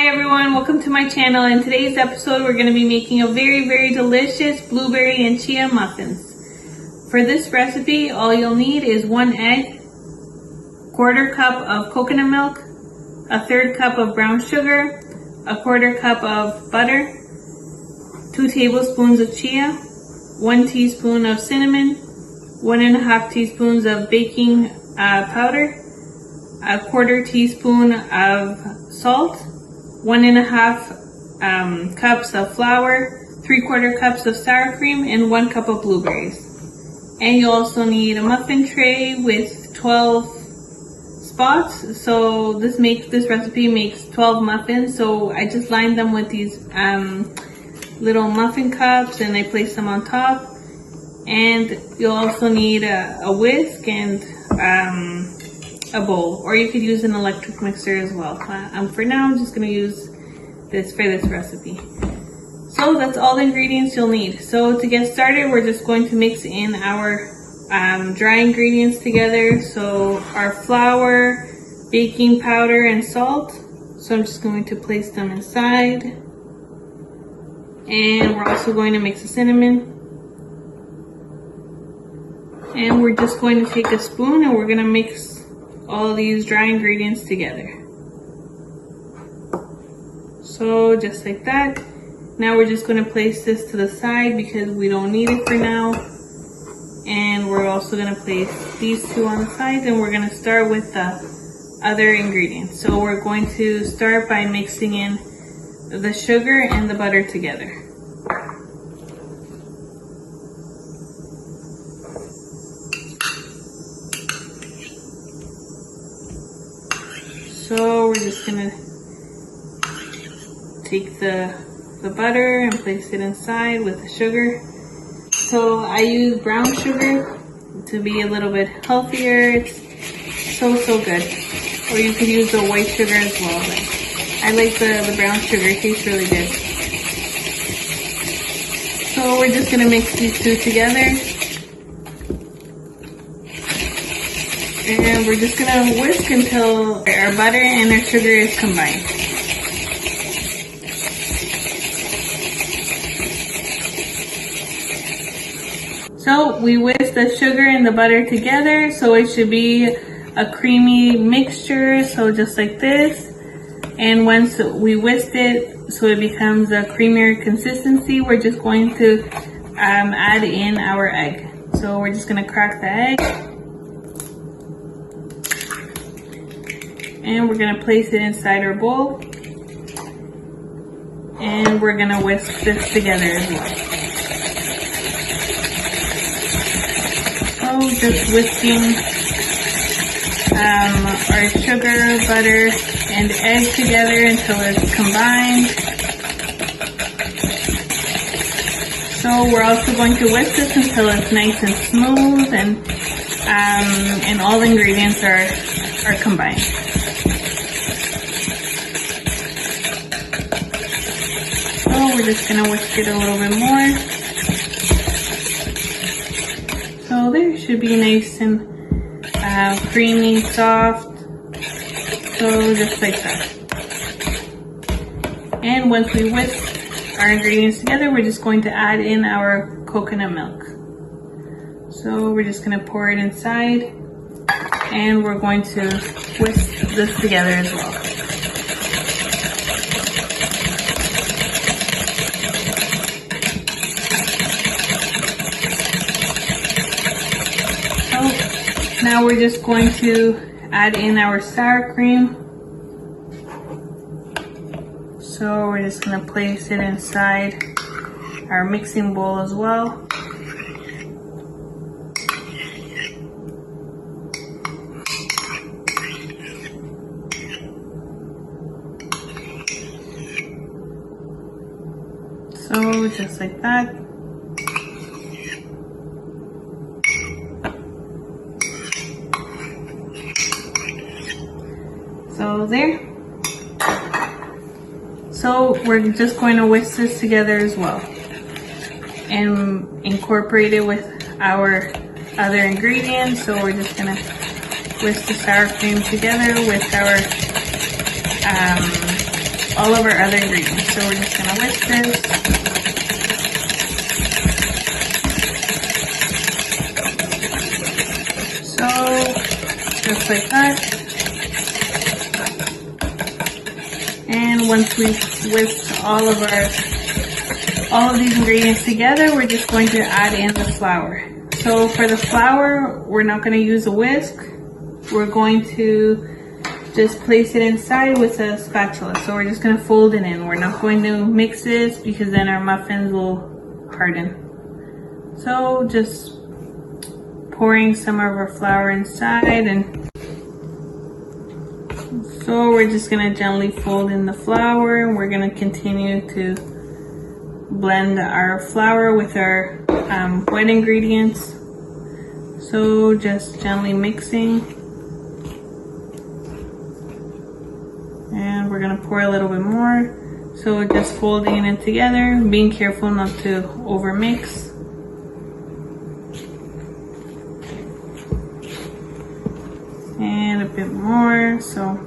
Hi everyone, welcome to my channel. In today's episode we're going to be making a very delicious blueberry and chia muffins. For this recipe all you'll need is 1 egg, 1/4 cup of coconut milk, 1/3 cup of brown sugar, 1/4 cup of butter, 2 tablespoons of chia, 1 teaspoon of cinnamon, 1.5 teaspoons of baking powder, 1/4 teaspoon of salt, 1.5 cups of flour, 3/4 cups of sour cream, and 1 cup of blueberries. And you also need a muffin tray with 12 spots. So this recipe makes 12 muffins. So I just lined them with these little muffin cups and I placed them on top. And you'll also need a whisk and a bowl, or you could use an electric mixer as well. For now I'm just going to use this for this recipe. So that's all the ingredients you'll need. So to get started we're just going to mix in our dry ingredients together. So our flour, baking powder, and salt. So I'm just going to place them inside. And we're also going to mix the cinnamon. And we're just going to take a spoon and we're going to mix all these dry ingredients together. So just like that. Now we're just going to place this to the side because we don't need it for now. And we're also going to place these two on the sides, and we're going to start with the other ingredients. So we're going to start by mixing in the sugar and the butter together. So we're just gonna take the butter and place it inside with the sugar. So I use brown sugar to be a little bit healthier. It's so good. Or you could use the white sugar as well. But I like the brown sugar, it tastes really good. So we're just gonna mix these two together. And we're just gonna whisk until our butter and our sugar is combined. So we whisk the sugar and the butter together, so it should be a creamy mixture, so just like this. And once we whisked it, so it becomes a creamier consistency, we're just going to add in our egg. So we're just gonna crack the egg. And we're going to place it inside our bowl. And we're going to whisk this together as well. So just whisking our sugar, butter, and egg together until it's combined. So we're also going to whisk this until it's nice and smooth and all the ingredients are combined. So we're just going to whisk it a little bit more. So there, it should be nice and creamy, soft. So just like that. And once we whisk our ingredients together, we're just going to add in our coconut milk. So we're just going to pour it inside. And we're going to whisk this together as well. Now we're just going to add in our sour cream. So we're just going to place it inside our mixing bowl as well. So just like that. So there. So we're just going to whisk this together as well and incorporate it with our other ingredients. So we're just going to whisk the sour cream together with our all of our other ingredients. So we're just gonna whisk this. So just like that. And once we've whisked all of these ingredients together, we're just going to add in the flour. So for the flour, we're not going to use a whisk. We're going to just place it inside with a spatula. So we're just going to fold it in. We're not going to mix this because then our muffins will harden. So just pouring some of our flour inside, and so we're just going to gently fold in the flour, and we're going to continue to blend our flour with our wet ingredients. So just gently mixing, and we're going to pour a little bit more. So just folding it together, being careful not to over mix. And a bit more. So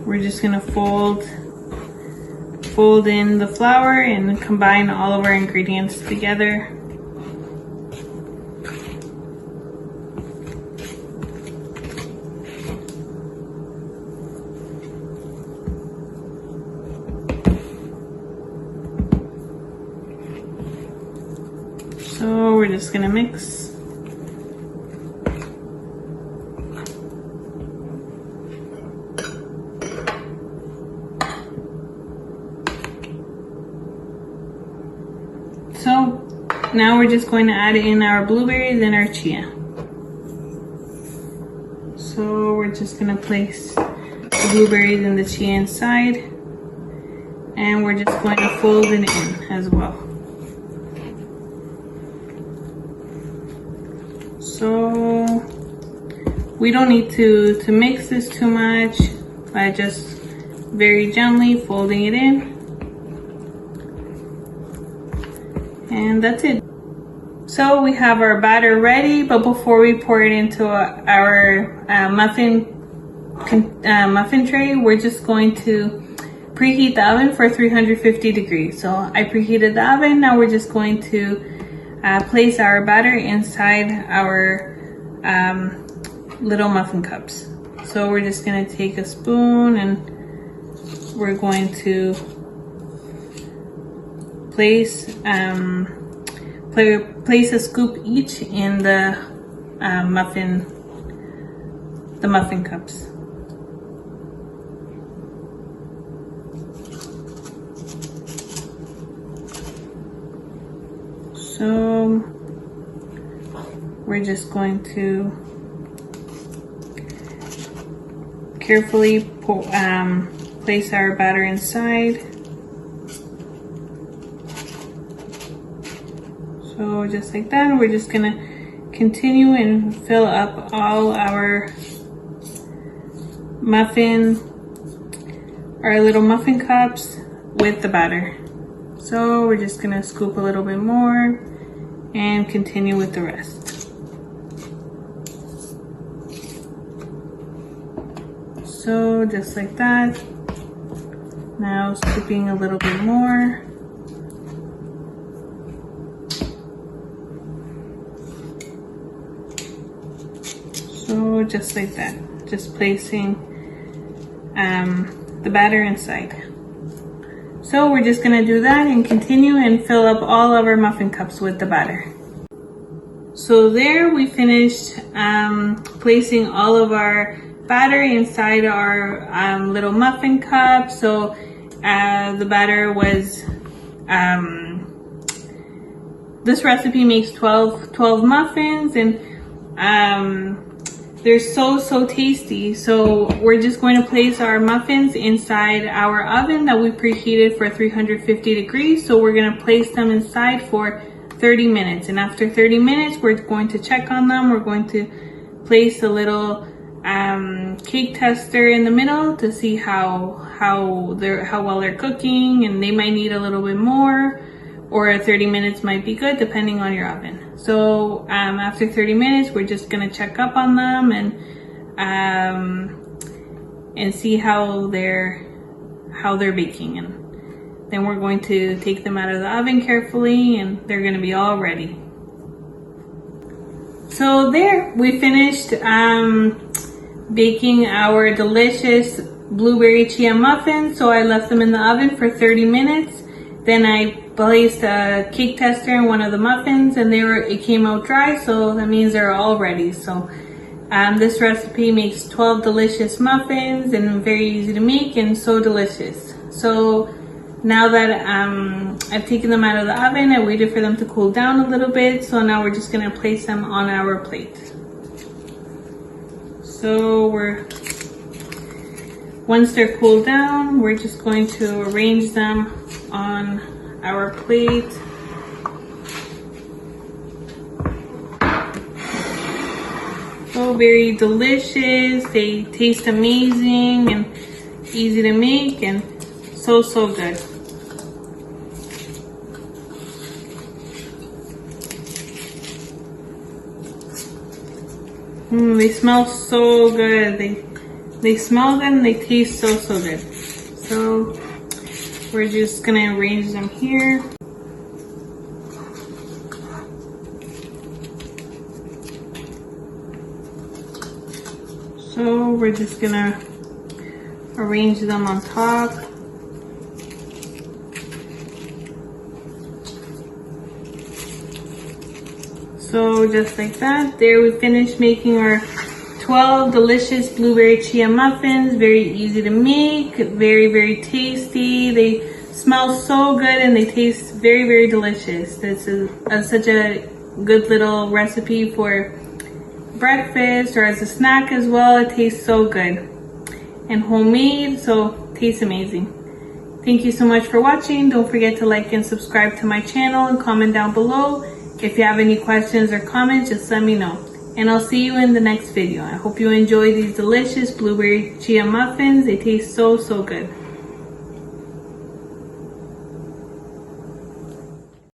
we're just gonna fold in the flour and combine all of our ingredients together. So we're just gonna mix. So now we're just going to add in our blueberries and our chia. So we're just going to place the blueberries and the chia inside, and we're just going to fold it in as well. So we don't need to mix this too much, by just very gently folding it in. And that's it. So we have our batter ready, but before we pour it into our muffin tray, we're just going to preheat the oven for 350 degrees. So I preheated the oven. Now we're just going to place our batter inside our little muffin cups. So we're just going to take a spoon, and we're going to place a scoop each in the muffin cups. So we're just going to carefully place our batter inside. So just like that, we're just gonna continue and fill up all our little muffin cups with the batter. So we're just gonna scoop a little bit more and continue with the rest. So just like that. Now scooping a little bit more. So just like that, just placing the batter inside. So we're just gonna do that and continue and fill up all of our muffin cups with the batter. So there we finished placing all of our batter inside our little muffin cup. So the batter was, this recipe makes 12 muffins, and they're so tasty. So we're just going to place our muffins inside our oven that we preheated for 350 degrees. So we're going to place them inside for 30 minutes. And after 30 minutes, we're going to check on them. We're going to place a little cake tester in the middle to see how well they're cooking, and they might need a little bit more, or 30 minutes might be good depending on your oven. So after 30 minutes, we're just gonna check up on them and see how they're baking. And then we're going to take them out of the oven carefully, and they're going to be all ready. So there, we finished baking our delicious blueberry chia muffins. So I left them in the oven for 30 minutes. Then I placed a cake tester in one of the muffins, and it came out dry, so that means they're all ready. So this recipe makes 12 delicious muffins, and very easy to make and so delicious. So now that I've taken them out of the oven, I waited for them to cool down a little bit. So now we're just gonna place them on our plate. So once they're cooled down, we're just going to arrange them on our plate. So very delicious. They taste amazing and easy to make and so good. They smell so good. They smell good and they taste so good. So we're just gonna arrange them here. So we're just gonna arrange them on top. So just like that, there we finished making our 12 delicious blueberry chia muffins. Very easy to make, very tasty. They smell so good and they taste very delicious. This is such a good little recipe for breakfast or as a snack as well. It tastes so good and homemade, so tastes amazing. Thank you so much for watching. Don't forget to like and subscribe to my channel and comment down below. If you have any questions or comments, just let me know. And I'll see you in the next video. I hope you enjoy these delicious blueberry chia muffins. They taste so good.